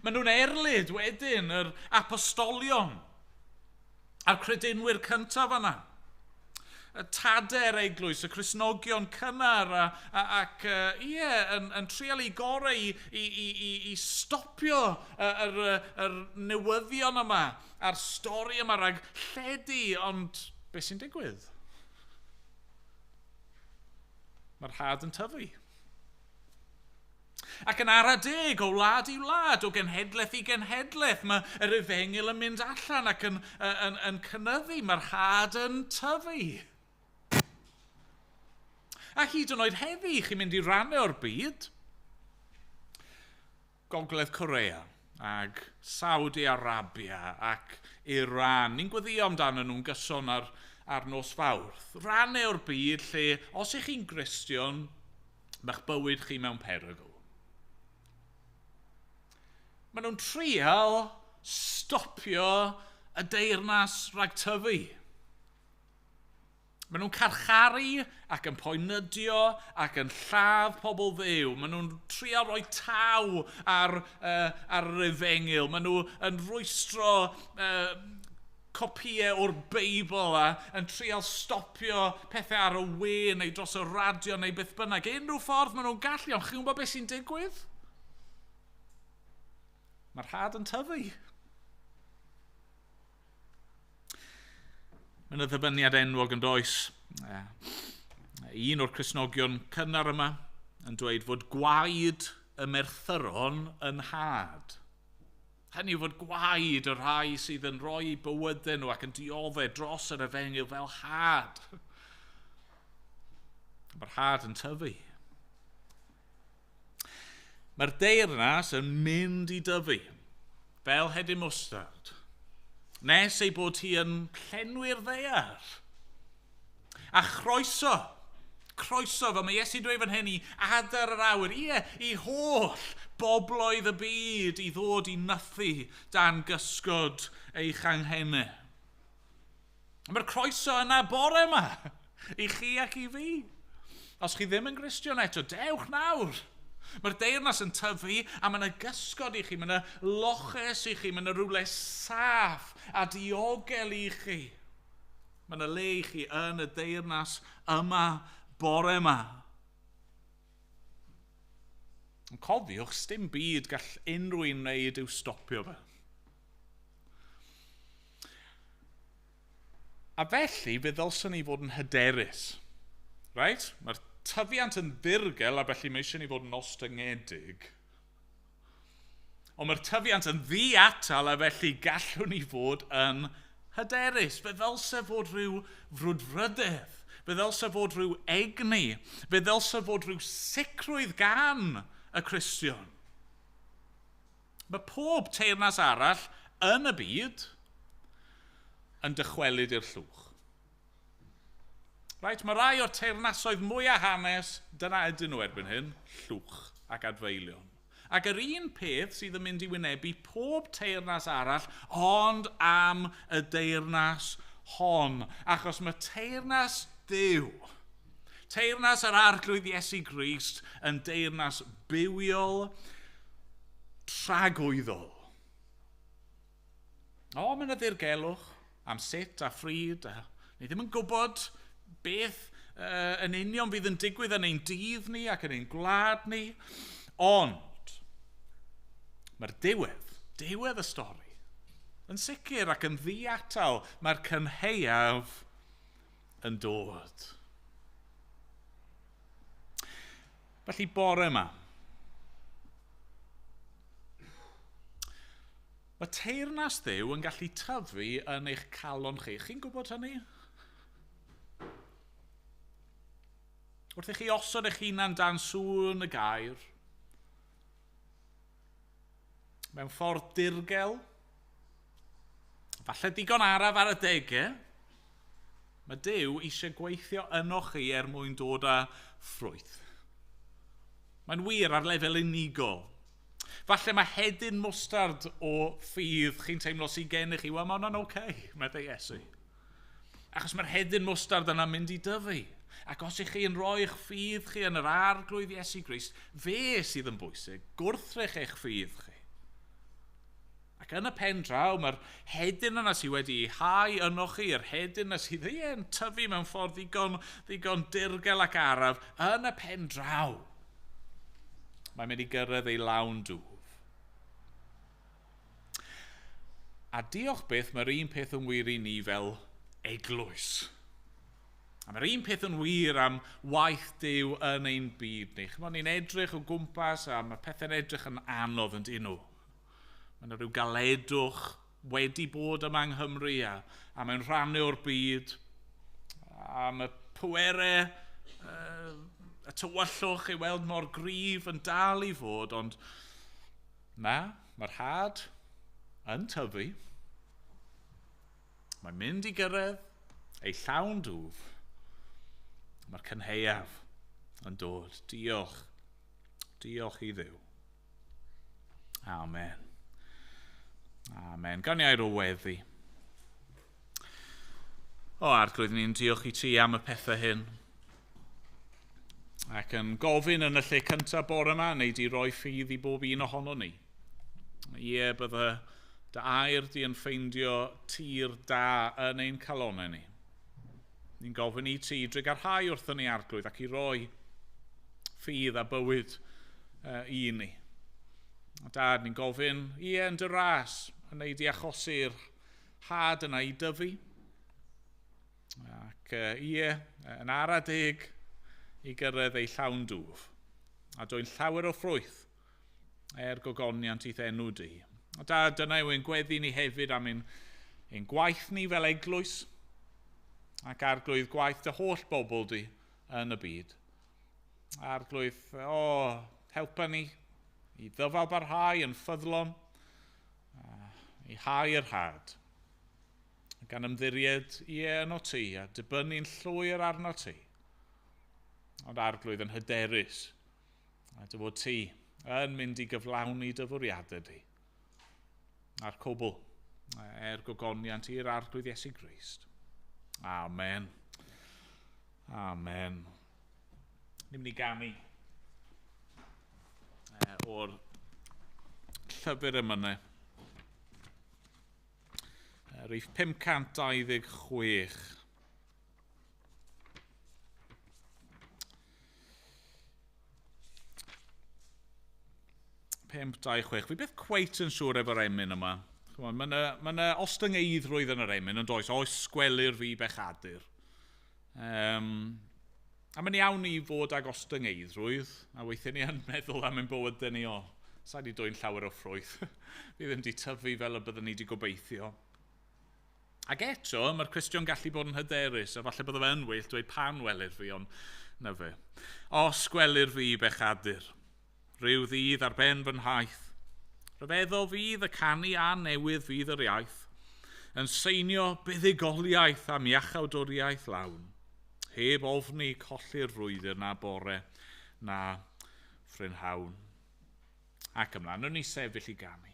Speaker 2: Maen nhw'n erlyd wedyn yr apostolion a'r credinwyr cyntaf yna. Y tader eglwys, y Cristnogion cynnar ac yn trial ei gorau i stopio yr newyddion yma a'r stori yma rhag lledu, ond beth sy'n digwydd? Mae'r had yn tyfu. Ac yn ara deg o wlad i wlad, o genhedlaeth i genhedlaeth, mae yr Efengil yn mynd allan ac yn cynyddu, mae'r had yn tyfu. A hyd yn oed heddi, chi'n mynd i rannu o'r byd, Gogledd Corea, ac Saudi Arabia, ac Iran. Ni'n gweddio amdano nhw'n gyson ar nos Fawrth. Rannu o'r byd lle, os ych chi'n Gristion, mae'ch bywyd chi mewn perygl. Maen nhw'n trial stopio y deyrnas rhag tyfu. Maen nhw'n carcharu ac yn poenydio ac yn lladd pobl Dduw. Maen nhw'n trial rhoi taw ar yr Efengil. Maen nhw yn rwystro copïau o'r Beibl a yn trial stopio pethau ar y we neu dros y radio neu beth bynnag. Unrhyw ffordd maen nhw'n gallu, ond chi'n gwybod beth sy'n digwydd? Mae'r had yn tyfu. Mae'n y ddybyniad enwog yn does. Un o'r Cristnogion cynnar yma yn dweud fod gwaed y merthyron yn had. Hynny fod gwaed y rhai sydd yn rhoi bywydau nhw ac yn dioddau dros yr Efengil fel had. Mae'r had yn tyfu. Mae'r deyrnas yn mynd i dyfu, fel hedyn mwstard, nes ei bod hi yn plenwi'r ddaear. A chroeso, fel mae Iesu'n dweud fan hyn i adar yr awyr, i holl bobloedd y byd i ddod i nythu dan gysgod eich anghennau. Mae'r croeso yna bore yma, i chi ac i fi. Os chi ddim yn Gristion eto, dewch nawr. Mae'r deyrnas yn tyfu a mae yna gysgod i chi, mae yna loches i chi, mae yna rhywle saff a diogel i chi. Mae yna le i chi yn y deyrnas yma, bore yma. Ond cofiwch, sdim byd gall unrhyw un wneud yw stopio fe. A felly, fe ddylswn ni fod yn hyderus. Right? Mae'r tyfiant yn ddirgel, a felly mae eisiau ni fod yn ostyngedig. Ond mae'r tyfiant yn ddiatal, a felly gallwn ni fod yn hyderus. Fe ddylse fod rhyw frwdfrydaeth. Fe ddylse fod rhyw egni. Fe ddylse fod rhyw sicrwydd gan y Cristion. Mae pob teyrnas arall yn y byd yn dychwelyd i'r llwch. Right, mae rai o'r teyrnasoedd mwy a hanes, dyna ydyn nhw erbyn hyn, llwch ac adfeilion. Ac yr un peth sydd yn mynd i wynebu pob teyrnas arall, ond am y deyrnas hon. Achos mae teyrnas Duw, teyrnas yr arglwydd Iesu Grist, yn deyrnas bywiol, tragwyddol. O, mae'n y ddirgelwch am sut a phryd, ni ddim yn gwybod beth yn union fydd yn digwydd yn ein dydd ni ac yn ein gwlad ni, ond mae'r diwedd y stori, yn sicr ac yn ddiatal, mae'r cynheuaf yn dod. Felly bore yma, mae teyrnas Dduw yn gallu tyfu yn eich calon chi. Chi'n gwybod hynny? Wrth i chi osod eich hunan dan sŵn y gair, mewn ffordd dirgel, falle digon araf ar y degau, mae Duw eisiau gweithio yno chi mwyn dod â ffrwyth. Mae'n wir ar lefel unigol. Falle mae hedyn mwstard o ffydd chi'n teimlo sy'n gennych chi, wel mae hwnna'n oce, meddai Iesu. Achos mae'r hedyn mwstard yna'n mynd i dyfu. Ac os ych chi yn rhoi eich ffydd chi yn yr arglwydd Iesu Grist, fe sydd yn bwysig, gwrthrych eich ffydd chi. Ac yn y pen draw, mae'r hedyn yna sydd wedi hau yno chi, yr hedyn yna sydd yn tyfu mewn ffordd ddigon dirgel ac araf, yn y pen draw. Mae'n mynd i gyrraedd ei lawn dwf. A diolch beth, mae'r un peth yn wir i ni fel eglwys. A mae'r un peth yn wir am waith Duw yn ein byd ni. Chymod, ni'n edrych o gwmpas a mae pethau'n edrych yn anodd yn dyn nhw. Mae yna rhyw galedwch wedi bod yma yng Nghymru a mewn rhannu o'r byd. A mae pwerau y tywyllwch i weld mor gryf yn dal i fod, ond mae'r had yn tyfu. Mae'n mynd i gyrraedd ei llawn dwf. Mae'r cynheuaf yn dod. Diolch. Diolch i Dduw. Amen. Amen. Gawn ni air o weddi. O, arglwydd, ni'n diolch i ti am y pethau hyn. Ac yn gofyn yn y lle cyntaf bore yma, neu di roi ffydd i bob un ohono ni. Ie, bydde dy air di yn ffeindio tir da yn ein calonau ni. Ni'n gofyn i ti drigarhau wrthyn ni arglwydd ac i roi ffydd a bywyd i ni. Dad, ni'n gofyn, yn dy ras, yn neud i achosi'r had yna i dyfu. Ac yn ara deg i gyrraedd ei llawn dwf. A dwi'n llawer o ffrwyth gogoniant i'th enw di. A Dad, dyna yw ein gweddi ni hefyd am ein gwaith ni fel eglwys ac arglwydd gwaith dy holl bobl di yn y byd. Arglwydd, helpa ni i ddyfal barhau yn ffyddlon, i hau'r had, gan ymddiried yno ti a dibynnu'n llwyr arno ti. Ond arglwydd yn hyderus a dy fod ti yn mynd i gyflawni dy fwriadau di. A'r cwbl, gogoniant i'r arglwydd Iesu Grist. Amen. Amen. Ni'n mynd i ganu o'r llyfr yma. Rhif 526. 5-2-6. Fi beth cweit yn siŵr efo'r emyn yma. Mae yna ostyngeidrwydd yn yr emyn, ond oes sgwelir fi bechadur. A mae'n iawn i fod ag ostyngeidrwydd, a weithio ni yn meddwl am ein bywydau ni o. Sa'i di dwy'n llawer o ffrwyth. Fi ddim di tyfu fel y byddwn ni di gobeithio. Ac eto, mae'r cwestiwn gallu bod yn hyderus, a falle bydde fe'n well dweud pan welir fi, ond na fe. Os gwelir fi bechadur, rhyw ddydd ar ben fy nhaith, rhyfeddo fydd y canu a newydd fydd yr iaith, yn seinio buddugoliaeth am iachawdwriaeth lawn, heb ofni colli'r frwydr na bore na ffrynhawn. Ac ymlaen, nhw'n ni sefyll i ganu.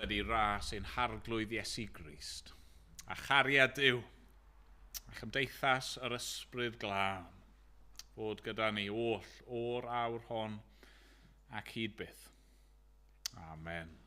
Speaker 2: Ydy ras ein harglwydd Iesu Grist, a chariad Duw, a chymdeithas yr ysbryd glân, fod gyda ni oll o'r awr hon ac hyd byth. Amen.